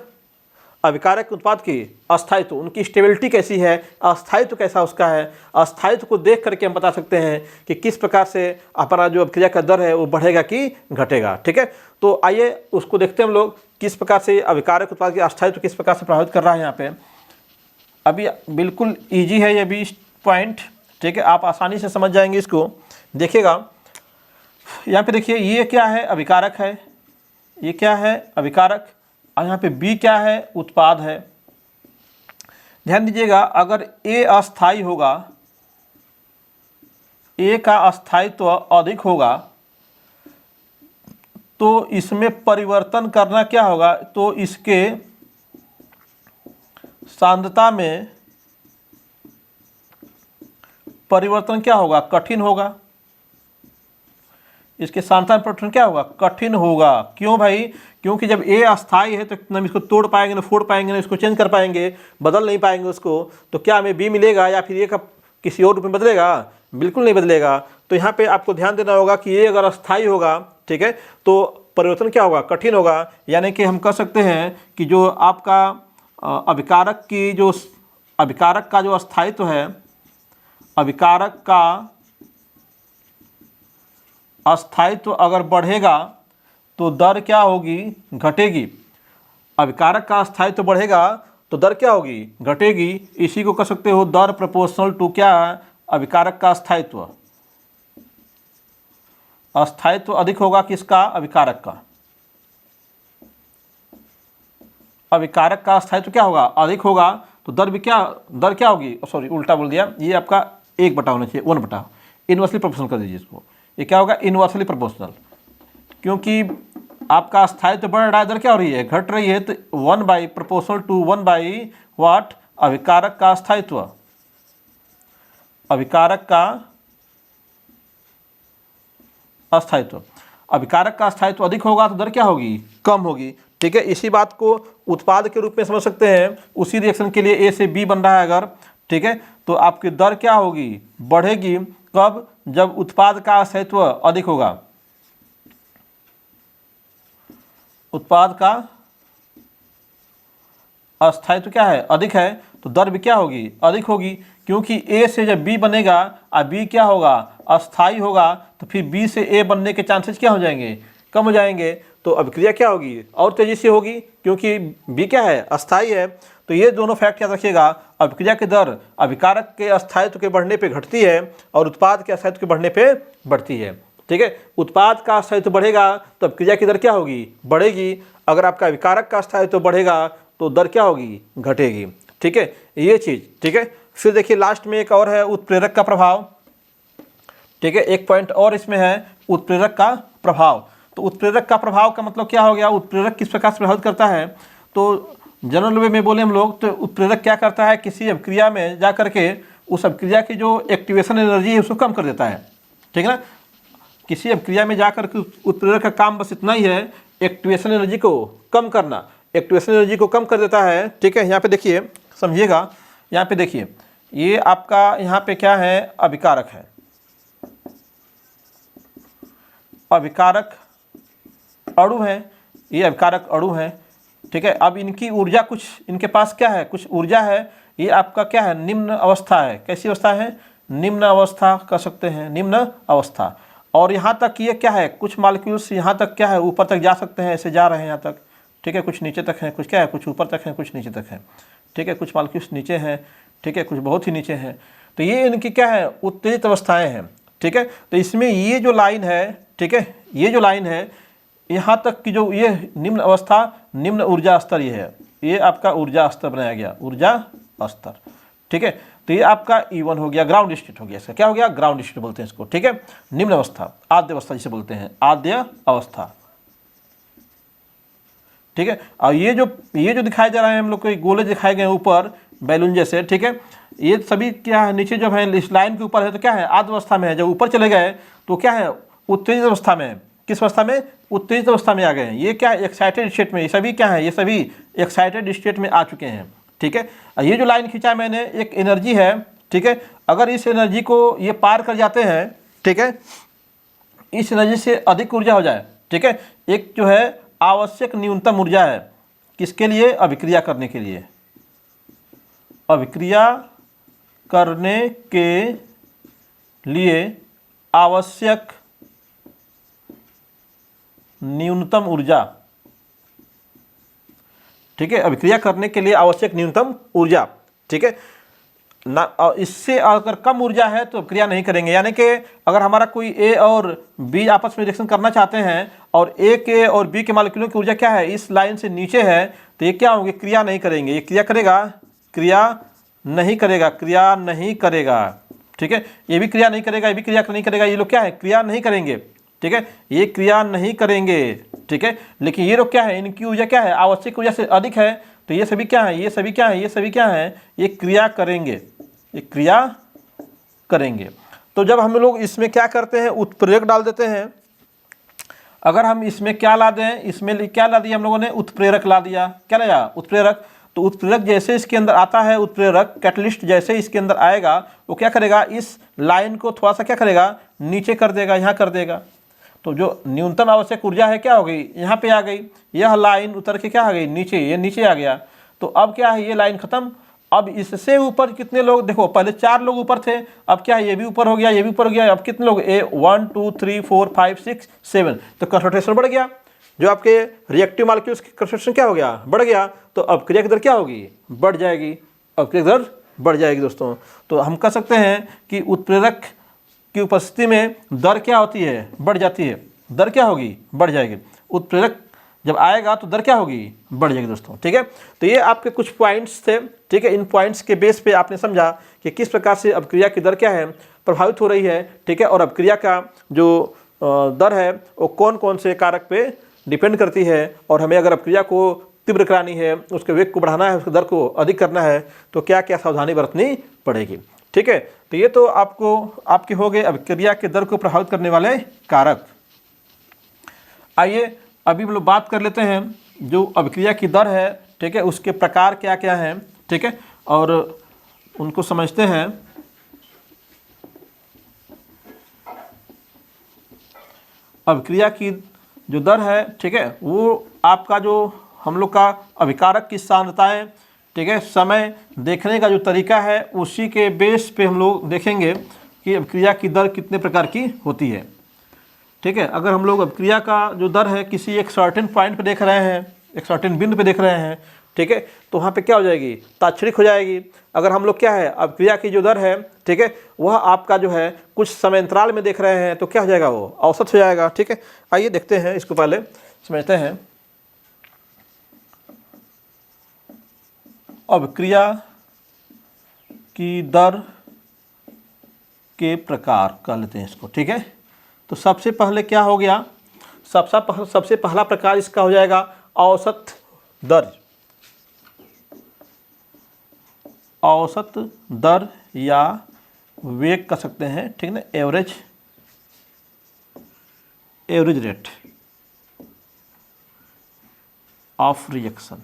अभिकारक उत्पाद की अस्थायित्व, उनकी स्टेबिलिटी कैसी है, अस्थायित्व कैसा उसका है। अस्थायित्व को देख करके हम बता सकते हैं कि किस प्रकार से अपना जो अभिक्रिया का दर है वो बढ़ेगा कि घटेगा, ठीक है। तो आइए उसको देखते हैं हम लोग, किस प्रकार से अभिकारक उत्पाद की अस्थायित्व किस प्रकार से प्रभावित कर रहा है। यहाँ पे अभी बिल्कुल ईजी है ये भी पॉइंट, ठीक है, आप आसानी से समझ जाएंगे इसको, देखिएगा। यहाँ पे देखिए ये क्या है, अभिकारक है, ये क्या है, अभिकारक, और यहाँ पे बी क्या है, उत्पाद है। ध्यान दीजिएगा, अगर ए अस्थाई होगा, ए का अस्थायित्व अधिक होगा, तो इसमें परिवर्तन करना क्या होगा, तो इसके सांद्रता में परिवर्तन क्या होगा, कठिन होगा। इसके सांद्रता में परिवर्तन क्या होगा, कठिन होगा। क्यों भाई, क्योंकि जब ए अस्थाई है तो ना इसको तोड़ पाएंगे, ना फोड़ पाएंगे, ना इसको चेंज कर पाएंगे, बदल नहीं पाएंगे उसको, तो क्या हमें बी मिलेगा या फिर ए का किसी और रूप में बदलेगा, बिल्कुल नहीं बदलेगा। तो यहाँ पे आपको ध्यान देना होगा कि ये अगर अस्थाई होगा, ठीक है, तो परिवर्तन क्या होगा, कठिन होगा। यानी कि हम कह सकते हैं कि जो आपका अभिकारक की जो अभिकारक का जो अस्थायित्व है, अभिकारक का अस्थायित्व अगर बढ़ेगा तो दर क्या होगी, घटेगी। अभिकारक का अस्थायित्व बढ़ेगा तो दर क्या होगी, घटेगी। इसी को कह सकते हो दर प्रोपोर्शनल टू क्या है, अभिकारक का अस्थायित्व। अस्थायित्व अधिक होगा किसका, अभिकारक का। अभिकारक का अस्थायित्व क्या होगा, अधिक होगा, तो दर क्या होगी, सॉरी उल्टा बोल दिया, ये आपका 1 बटा होना चाहिए, 1 बटा, इनवर्सली प्रोपोर्शनल कर दीजिए इसको। ये क्या होगा, इनवर्सली प्रोपोर्शनल, क्योंकि आपका अस्थायित्व बढ़ रहा है, दर क्या हो रही है, घट रही है, तो 1 बाई प्रोपोर्शनल टू 1 बाई वाट, अभिकारक का अस्थायित्व। अभिकारक का अस्थायित्व, अभिकारक का अस्थायित्व अधिक होगा तो दर क्या होगी, कम होगी। ठीक है, इसी बात को उत्पाद के रूप में समझ सकते हैं। उसी रिएक्शन के लिए ए से बी बन रहा है अगर, ठीक है, तो आपकी दर क्या होगी, बढ़ेगी। कब, जब उत्पाद का अस्थायित्व अधिक होगा। उत्पाद का अस्थायित्व क्या है, अधिक है, तो दर भी क्या होगी, अधिक होगी। क्योंकि ए से जब बी बनेगा और बी क्या होगा, अस्थाई होगा, तो फिर बी से ए बनने के चांसेस क्या हो जाएंगे, कम हो जाएंगे। तो अभिक्रिया क्या होगी, और तेजी से होगी, क्योंकि बी क्या है, अस्थाई है। तो ये दोनों फैक्ट याद रखिएगा। अभिक्रिया की दर अभिकारक के अस्थायित्व के बढ़ने पे घटती है और उत्पाद के अस्थायित्व के बढ़ने पे बढ़ती है। ठीक है, उत्पाद का अस्थायित्व बढ़ेगा तो अभिक्रिया की दर क्या होगी, बढ़ेगी। अगर आपका अभिकारक का अस्थायित्व बढ़ेगा तो दर क्या होगी, घटेगी। ठीक है, ये चीज़। ठीक है, फिर देखिए लास्ट में एक और है उत्प्रेरक का प्रभाव। ठीक है, एक पॉइंट और इसमें है उत्प्रेरक का प्रभाव। तो उत्प्रेरक का प्रभाव का मतलब क्या हो गया, उत्प्रेरक किस प्रकार से प्रभावित करता है। तो जनरल वे में बोले हम लोग, तो उत्प्रेरक क्या करता है, किसी अभिक्रिया में जा करके उस अभिक्रिया की जो एक्टिवेशन एनर्जी है उसको कम कर देता है। ठीक है ना, किसी अभिक्रिया में जाकर के उत्प्रेरक का काम बस इतना ही है, एक्टिवेशन एनर्जी को कम करना, एक्टिवेशन एनर्जी को कम कर देता है। ठीक है, यहाँ पे देखिए, समझिएगा, यहाँ पे देखिए, ये आपका यहाँ पे क्या है, अभिकारक है, अभिकारक अणु है, ये अभिकारक अणु है। ठीक है, अब इनकी ऊर्जा कुछ, इनके पास क्या है, कुछ ऊर्जा है। ये आपका क्या है, निम्न अवस्था है। कैसी अवस्था है, निम्न अवस्था कह सकते हैं, निम्न अवस्था। और यहाँ तक ये क्या है, कुछ मॉलिक्यूल्स यहाँ तक क्या है, ऊपर तक जा सकते हैं, ऐसे जा रहे हैं यहाँ तक। ठीक है, कुछ नीचे तक हैं, कुछ क्या है, कुछ ऊपर तक हैं, कुछ नीचे तक हैं। ठीक है, कुछ मॉलिक्यूल्स नीचे हैं, ठीक है, कुछ बहुत ही नीचे हैं। तो ये इनकी क्या है, उत्तेजित अवस्थाएँ हैं। ठीक है, तो इसमें ये जो लाइन है, ठीक है, ये जो लाइन है, यहाँ तक की जो ये निम्न अवस्था, निम्न ऊर्जा स्तर ये है, ये आपका ऊर्जा स्तर बनाया गया, ऊर्जा स्तर। ठीक है, तो ये आपका E1 हो गया, ग्राउंड स्टेट हो गया। इसका क्या हो गया, ग्राउंड स्टेट बोलते हैं इसको। ठीक है, निम्न अवस्था, आद्य अवस्था जिसे बोलते हैं, आद्य अवस्था। ठीक है, और ये जो दिखाई दे रहा है हम लोग को, गोले दिखाए गए ऊपर बैलून जैसे। ठीक है, ये सभी क्या है, नीचे जब है इस लाइन के ऊपर है तो क्या है, आद्य अवस्था में है। जब ऊपर चले गए तो क्या है, उत्तेजित अवस्था में है। किस अवस्था में, उत्तेजित अवस्था में आ गए हैं। ये क्या है, एक्साइटेड स्टेट में, ये सभी क्या है, ये सभी एक्साइटेड स्टेट में आ चुके हैं। ठीक है, ये जो लाइन खींचा मैंने, एक एनर्जी है। ठीक है, अगर इस एनर्जी को ये पार कर जाते हैं, ठीक है, इस एनर्जी से अधिक ऊर्जा हो जाए। ठीक है, एक जो है आवश्यक न्यूनतम ऊर्जा है, किसके लिए, अभिक्रिया करने के लिए। अभिक्रिया करने के लिए आवश्यक न्यूनतम ऊर्जा। ठीक है, अभिक्रिया करने के लिए आवश्यक न्यूनतम ऊर्जा। ठीक है, ना, और इससे अगर कम ऊर्जा है तो क्रिया नहीं करेंगे। यानी कि अगर हमारा कोई ए और बी आपस में रिएक्शन करना चाहते हैं और ए के और बी के मॉलिक्यूलों की ऊर्जा क्या है, इस लाइन से नीचे है, तो ये क्या होंगे, क्रिया नहीं करेंगे। ये क्रिया करेगा, क्रिया नहीं करेगा, क्रिया नहीं करेगा, ठीक है। ये भी क्रिया नहीं करेगा, ये भी क्रिया नहीं करेगा, ये लोग क्या है, क्रिया नहीं करेंगे, ठीक है। ये क्रिया नहीं करेंगे, ठीक है। लेकिन ये लोग क्या है, इनकी ऊर्जा क्या है, आवश्यक ऊर्जा से अधिक है, तो ये सभी क्या है, ये सभी क्या है, ये सभी क्या है, ये क्रिया करेंगे, ये क्रिया करेंगे। तो जब हम लोग इसमें क्या करते हैं, उत्प्रेरक डाल देते हैं। अगर हम इसमें क्या ला दें, इसमें क्या ला दिया हम लोगों ने, उत्प्रेरक ला दिया। क्या लाया, उत्प्रेरक। तो उत्प्रेरक जैसे इसके अंदर आता है, उत्प्रेरक कैटलिस्ट जैसे इसके अंदर आएगा, वो क्या करेगा, इस लाइन को थोड़ा सा क्या करेगा, नीचे कर देगा, यहाँ कर देगा। तो जो न्यूनतम आवश्यक ऊर्जा है क्या हो गई, यहाँ पे आ गई। यह लाइन उतर के क्या आ गई, नीचे, ये नीचे आ गया। तो अब क्या है, ये लाइन खत्म। अब इससे ऊपर कितने लोग, देखो पहले 4 लोग ऊपर थे, अब क्या है, ये भी ऊपर हो गया, ये भी ऊपर हो गया। अब कितने लोग, 1 2 3 4 5 6 7, तो कंसंट्रेशन बढ़ गया। जो आपके रिएक्टिव मॉलिक्यूल्स की कंसंट्रेशन क्या हो गया, बढ़ गया। तो अब क्रिया की दर क्या होगी, बढ़ जाएगी। अब क्रिया की दर बढ़ जाएगी दोस्तों। तो हम कह सकते हैं कि उत्प्रेरक की उपस्थिति में दर क्या होती है, बढ़ जाती है। दर क्या होगी, बढ़ जाएगी। उत्प्रेरक जब आएगा तो दर क्या होगी, बढ़ जाएगी दोस्तों, ठीक है। तो ये आपके कुछ पॉइंट्स थे, ठीक है। इन पॉइंट्स के बेस पे आपने समझा कि किस प्रकार से अभिक्रिया की दर क्या है, प्रभावित हो रही है, ठीक है। और अभिक्रिया का जो दर है वो कौन कौन से कारक पे डिपेंड करती है, और हमें अगर अभिक्रिया को तीव्र करानी है, उसके वेग को बढ़ाना है, उसके दर को अधिक करना है, तो क्या क्या सावधानी बरतनी पड़ेगी, ठीक है। तो ये तो आपके हो गए अभिक्रिया के दर को प्रभावित करने वाले कारक। आइए अभी हम लोग बात कर लेते हैं जो अभिक्रिया की दर है, ठीक है, उसके प्रकार क्या क्या हैं, ठीक है, और उनको समझते हैं। अभिक्रिया की जो दर है, ठीक है, वो आपका जो हम लोग का अभिकारक की सांद्रताएं, ठीक है, समय देखने का जो तरीका है, उसी के बेस पे हम लोग देखेंगे कि अभिक्रिया की दर कितने प्रकार की होती है, ठीक है। अगर हम लोग अभिक्रिया का जो दर है किसी एक सर्टेन पॉइंट पे देख रहे हैं, एक सर्टेन बिंदु पे देख रहे हैं, ठीक है, तो वहाँ पे क्या हो जाएगी, तात्क्षणिक हो जाएगी। अगर हम लोग क्या है, अभिक्रिया की जो दर है, ठीक है, वह आपका जो है कुछ समय अंतराल में देख रहे हैं, तो क्या हो जाएगा, वो औसत हो जाएगा, ठीक है। आइए देखते हैं, इसको पहले समझते हैं। अभिक्रिया की दर के प्रकार कह लेते हैं इसको, ठीक है। तो सबसे पहले क्या हो गया, सबसे पहला प्रकार इसका हो जाएगा औसत दर। औसत दर या वेग कह सकते हैं, ठीक ना, average rate of reaction,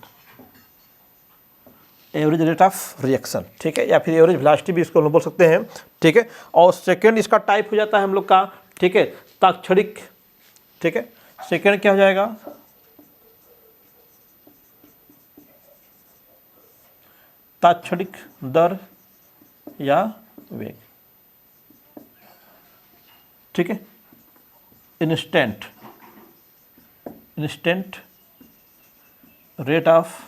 average rate of reaction, ठीक है, या फिर एवरेज वेलोसिटी भी इसको बोल सकते हैं, ठीक है। और सेकंड इसका टाइप हो जाता है हम लोग का, ठीक है, तात्क्षणिक, ठीक है। सेकंड क्या हो जाएगा, तात्क्षणिक दर या वेग, ठीक है। इंस्टेंट रेट ऑफ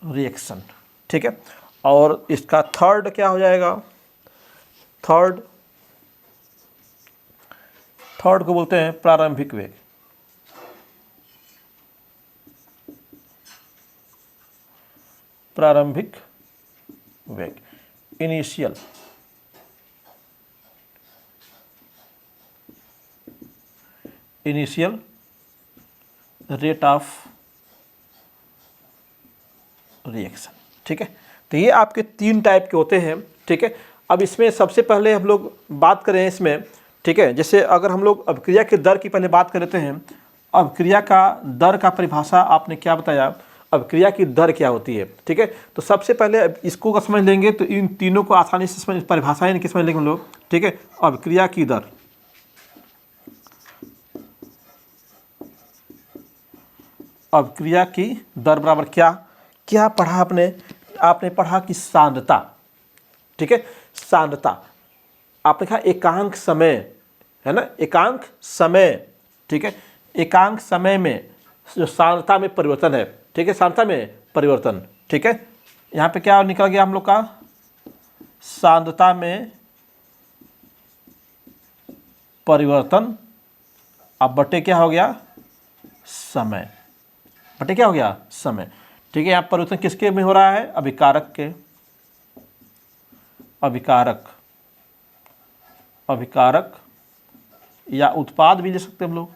रिएक्शन, ठीक है। और इसका थर्ड क्या हो जाएगा, थर्ड को बोलते हैं प्रारंभिक वेग, प्रारंभिक वेग, इनिशियल रेट ऑफ रिएक्शन, ठीक है। तो ये आपके 3 टाइप के होते हैं, ठीक है। अब इसमें सबसे पहले हम लोग बात करें इसमें, ठीक है, जैसे अगर हम लोग अभिक्रिया के दर की पहले बात कर लेते हैं। अभिक्रिया का दर का परिभाषा आपने क्या बताया, अभिक्रिया की दर क्या होती है, ठीक है। तो सबसे पहले इसको का समझ लेंगे तो इन तीनों को आसानी से समझ, परिभाषाएं इनकी समझ लेंगे हम लोग, ठीक है। अभिक्रिया की दर, अभिक्रिया की दर बराबर क्या पढ़ा आपने पढ़ा कि सांद्रता, ठीक है, सांद्रता आपने कहा एकांक समय, है ना, एकांक समय, ठीक है। एकांक समय में जो सांद्रता में परिवर्तन है, ठीक है, सांद्रता में परिवर्तन, ठीक है, यहाँ पे क्या निकल गया हम लोग का, सांद्रता में परिवर्तन, अब बटे क्या हो गया, समय, बटे क्या हो गया, समय। ठीक है, यहाँ परिवर्तन किसके में हो रहा है, अभिकारक के, अभिकारक या उत्पाद भी ले सकते हैं हम लोग,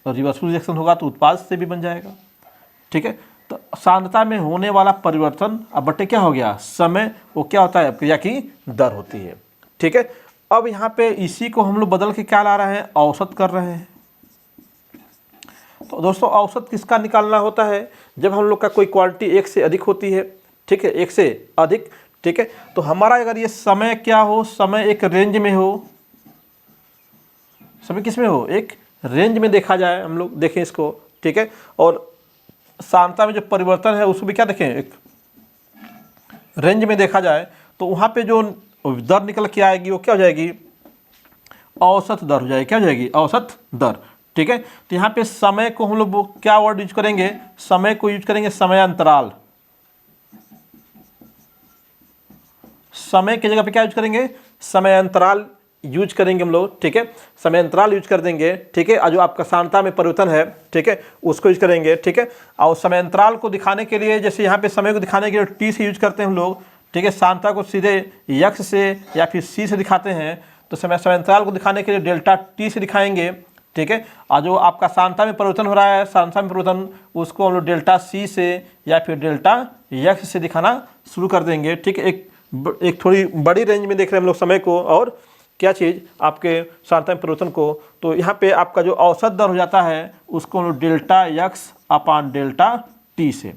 और रिवर्सिबल रिएक्शन होगा तो उत्पाद से भी बन जाएगा। ठीक है, तो सांद्रता में होने वाला परिवर्तन अब बटे क्या हो गया, समय, वो क्या होता है, क्रिया की दर होती है। ठीक है, अब यहाँ पे इसी को हम लोग बदल के क्या ला रहे हैं, औसत कर रहे हैं। तो दोस्तों औसत किसका निकालना होता है, जब हम लोग का कोई क्वांटिटी एक से अधिक होती है। ठीक है, एक से अधिक। ठीक है, तो हमारा अगर ये समय क्या हो, समय एक रेंज में हो, समय किस में हो, एक रेंज में देखा जाए, हम लोग देखें इसको। ठीक है, और सांद्रता में जो परिवर्तन है उसको भी क्या देखें, एक रेंज में देखा जाए, तो वहाँ पे जो दर निकल के आएगी वो क्या हो जाएगी, औसत दर हो जाएगी। क्या हो जाएगी, औसत दर। ठीक है, तो यहाँ पे समय को हम लोग क्या वर्ड यूज करेंगे, समय को यूज करेंगे समयांतराल, समय की जगह पे क्या यूज करेंगे, समयांतराल यूज करेंगे हम लोग। ठीक है, समयांतराल यूज कर देंगे। ठीक है, और जो आपका सांद्रता में परिवर्तन है, ठीक है, उसको यूज करेंगे। ठीक है, और समयांतराल को दिखाने के लिए, जैसे यहाँ पे समय को दिखाने के लिए टी से यूज करते हैं हम लोग। ठीक है, सांद्रता को सीधे यक्स से या फिर सी से दिखाते हैं, तो समयांतराल को दिखाने के लिए डेल्टा टी से दिखाएंगे। ठीक है, और जो आपका सांद्रता में परिवर्तन हो रहा है, सांद्रता में परिवर्तन, उसको हम लोग डेल्टा सी से या फिर डेल्टा यक्स से दिखाना शुरू कर देंगे। ठीक है, एक थोड़ी बड़ी रेंज में देख रहे हैं हम लोग समय को, और क्या चीज़, आपके सांद्रता में परिवर्तन को। तो यहाँ पे आपका जो औसत दर हो जाता है उसको हम लोग डेल्टा यक्स अपान डेल्टा टी से,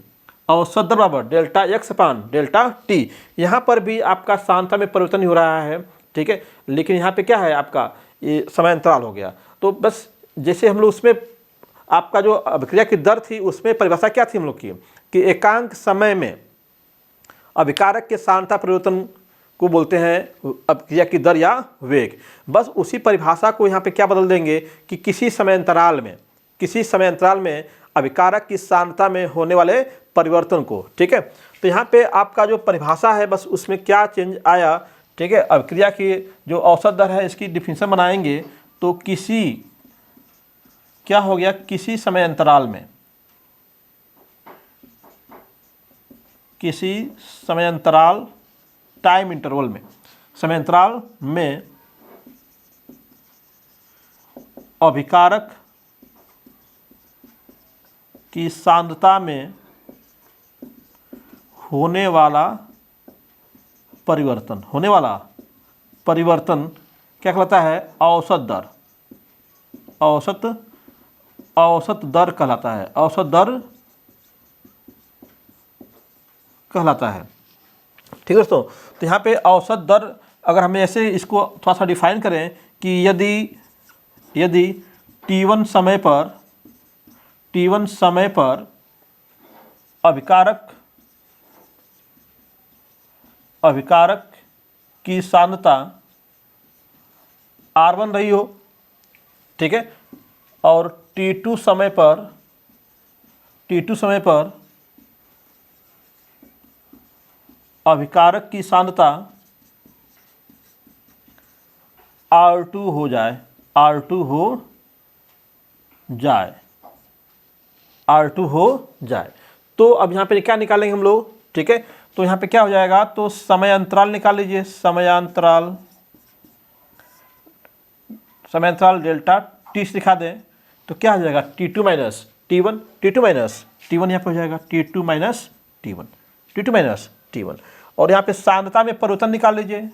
औसत दर बराबर डेल्टा यक्स अपान डेल्टा टी। यहाँ पर भी आपका सांद्रता में परिवर्तन ही हो रहा है। ठीक है, लेकिन यहाँ पे क्या है, आपका ये समयांतराल हो गया। तो बस जैसे हम लोग उसमें आपका जो अभिक्रिया की दर थी उसमें परिभाषा क्या थी हम लोग की, कि एकांक समय में अभिकारक के सांद्रता परिवर्तन को बोलते हैं अभिक्रिया की दर या वेग। बस उसी परिभाषा को यहाँ पे क्या बदल देंगे कि किसी समयांतराल में अभिकारक की सांद्रता में होने वाले परिवर्तन को। ठीक है, तो यहाँ पे आपका जो परिभाषा है बस उसमें क्या चेंज आया। ठीक है, अभिक्रिया की जो औसत दर है इसकी डिफिनेशन बनाएंगे, तो किसी क्या हो गया, किसी समयांतराल में, किसी समयांतराल टाइम इंटरवल में, समयांतराल में अभिकारक की सांद्रता में होने वाला परिवर्तन, क्या कहलाता है, औसत दर, औसत दर कहलाता है, औसत दर कहलाता है। ठीक है दोस्तों, तो यहाँ पे औसत दर अगर हमें ऐसे इसको थोड़ा सा डिफाइन करें कि यदि T1 समय पर अभिकारक की सांद्रता R1 रही हो, ठीक है, और T2 समय पर अभिकारक की सांद्रता R2 हो जाए, तो अब यहाँ पे क्या निकालेंगे हम लोग। ठीक है, तो यहाँ पे क्या हो जाएगा, तो समय अंतराल निकाल लीजिए, समय अंतराल डेल्टा टी से दिखा दें तो क्या हो जाएगा, T2 माइनस T1, यहाँ पे हो जाएगा T2 माइनस T1, और यहाँ पे सांद्रता में परिवर्तन निकाल लीजिए।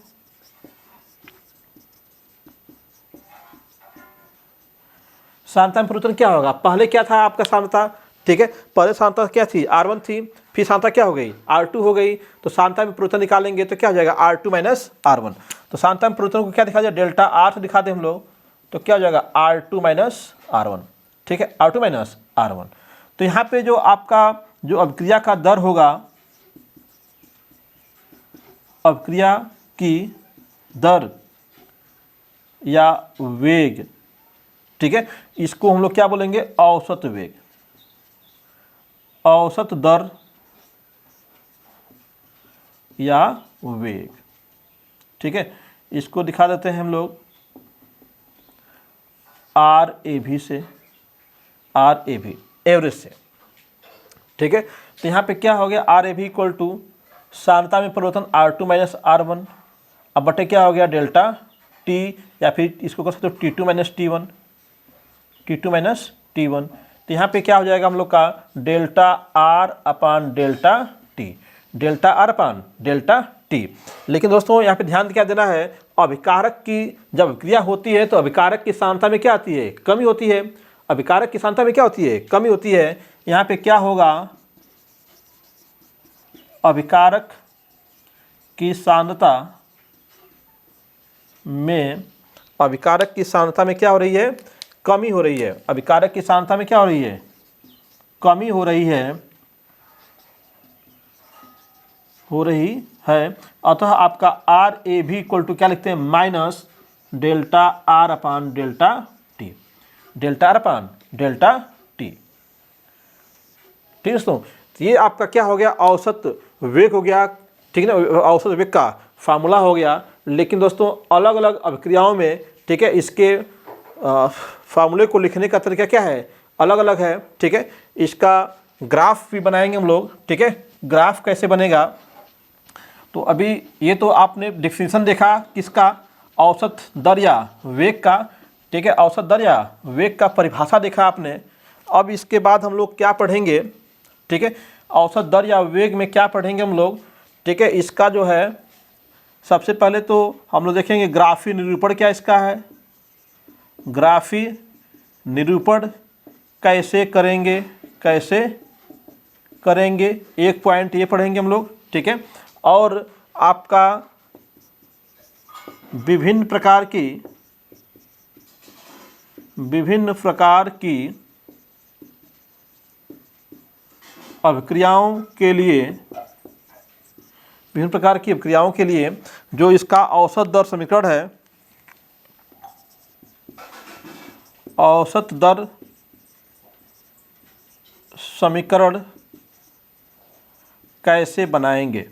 सांद्रता में परिवर्तन क्या होगा, पहले क्या था आपका सांद्रता, ठीक है, पहले सांद्रता क्या थी, R1 थी, फिर सांद्रता क्या हो गई, R2 हो गई, तो सांद्रता में परिवर्तन निकालेंगे तो क्या हो जाएगा, R2 माइनस R1। तो सांद्रता में परिवर्तन को क्या दिखा जाए, डेल्टा R दिखा दें हम लोग, तो क्या हो जाएगा, R2 माइनस R1। ठीक है, R2 माइनस R1। तो यहाँ पे जो आपका जो अभिक्रिया का दर होगा, अभिक्रिया की दर या वेग, ठीक है, इसको हम लोग क्या बोलेंगे, औसत वेग, औसत दर या वेग। ठीक है, इसको दिखा देते हैं हम लोग आर ए भी से, आर ए भी एवरेज से। ठीक है, तो यहाँ पे क्या हो गया, आर ए भी इक्वल टू सांद्रता में परिवर्तन R2 माइनस R1, अब बटे क्या हो गया डेल्टा टी, या फिर इसको कर सकते हो T2 minus T1, T2 minus T1। तो यहाँ पे क्या हो जाएगा हम लोग का डेल्टा R अपान डेल्टा टी, डेल्टा R अपान डेल्टा टी। लेकिन दोस्तों यहाँ पे ध्यान क्या देना है, अभिकारक की जब अभिक्रिया होती है तो अभिकारक की सांद्रता में क्या आती है, कमी होती है। अभिकारक की सांद्रता में क्या होती है, कमी होती है। यहाँ पे क्या होगा, अभिकारक की सांद्रता में, अभिकारक की सांद्रता में क्या हो रही है, कमी हो रही है। अभिकारक की सांद्रता में क्या हो रही है, कमी हो रही है, अतः आपका आर ए भी इक्वल टू क्या लिखते हैं, minus delta R upon delta T, delta R upon delta T. ठीक है दोस्तों, ये आपका क्या हो गया, औसत वेग हो गया। ठीक है ना, औसत वेग का फार्मूला हो गया। लेकिन दोस्तों अलग अलग अभिक्रियाओं में, ठीक है, इसके फार्मूले को लिखने का तरीका क्या है, अलग अलग है। ठीक है, इसका ग्राफ भी बनाएंगे हम लोग। ठीक है, ग्राफ कैसे बनेगा, तो अभी ये तो आपने डिफिनीशन देखा किसका, औसत दर या वेग का। ठीक है, औसत दर या वेग का परिभाषा देखा आपने। अब इसके बाद हम लोग क्या पढ़ेंगे, ठीक है, औसत दर या वेग में क्या पढ़ेंगे हम लोग। ठीक है, इसका जो है सबसे पहले तो हम लोग देखेंगे ग्राफी निरूपण क्या इसका है, ग्राफी निरूपण कैसे करेंगे, कैसे करेंगे, एक पॉइंट ये पढ़ेंगे हम लोग। ठीक है, और आपका विभिन्न प्रकार की अभिक्रियाओं के लिए, विभिन्न प्रकार की अभिक्रियाओं के लिए जो इसका औसत दर समीकरण है, औसत दर समीकरण कैसे बनाएंगे।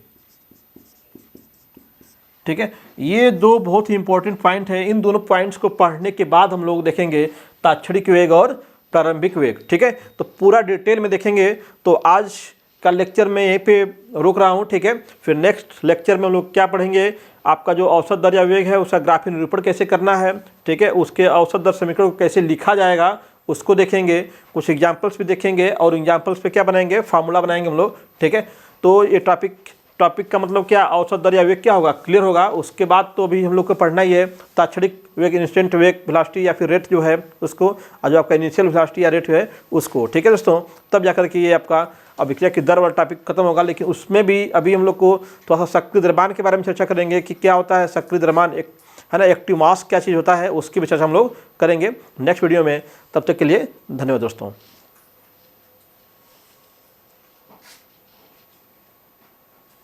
ठीक है, ये दो बहुत ही इंपॉर्टेंट पॉइंट है। इन दोनों पॉइंट्स को पढ़ने के बाद हम लोग देखेंगे तात्क्षणिक वेग और प्रारंभिक वेग। ठीक है, तो पूरा डिटेल में देखेंगे। तो आज का लेक्चर में यहीं पे रोक रहा हूँ। ठीक है, फिर नेक्स्ट लेक्चर में हम लोग क्या पढ़ेंगे, आपका जो औसत दर या वेग है उसका ग्राफिक निरूपण कैसे करना है। ठीक है, उसके औसत दर समीकरण को कैसे लिखा जाएगा उसको देखेंगे, कुछ एग्जाम्पल्स भी देखेंगे और एग्जाम्पल्स पे क्या बनाएंगे, फार्मूला बनाएंगे हम लोग। ठीक है, तो ये टॉपिक का मतलब क्या, औसत दर या वेग क्या होगा, क्लियर होगा। उसके बाद तो अभी हम लोग को पढ़ना ही है तात्क्षणिक वेग, इंस्टेंट वेग, वेलोसिटी या फिर रेट जो है उसको, और जो आपका इनिशियल वेलोसिटी या रेट है उसको। ठीक है दोस्तों, तब जाकर के ये आपका अभिक्रिया की दर वाला टॉपिक खत्म होगा। लेकिन उसमें भी अभी हम लोग को थोड़ा सा सक्रिय द्रव्यमान के बारे में चर्चा करेंगे कि क्या होता है सक्रिय द्रव्यमान, एक है ना, एक्टिव मास क्या चीज़ होता है, उसकी भी चर्चा हम लोग करेंगे नेक्स्ट वीडियो में। तब तक के लिए धन्यवाद दोस्तों।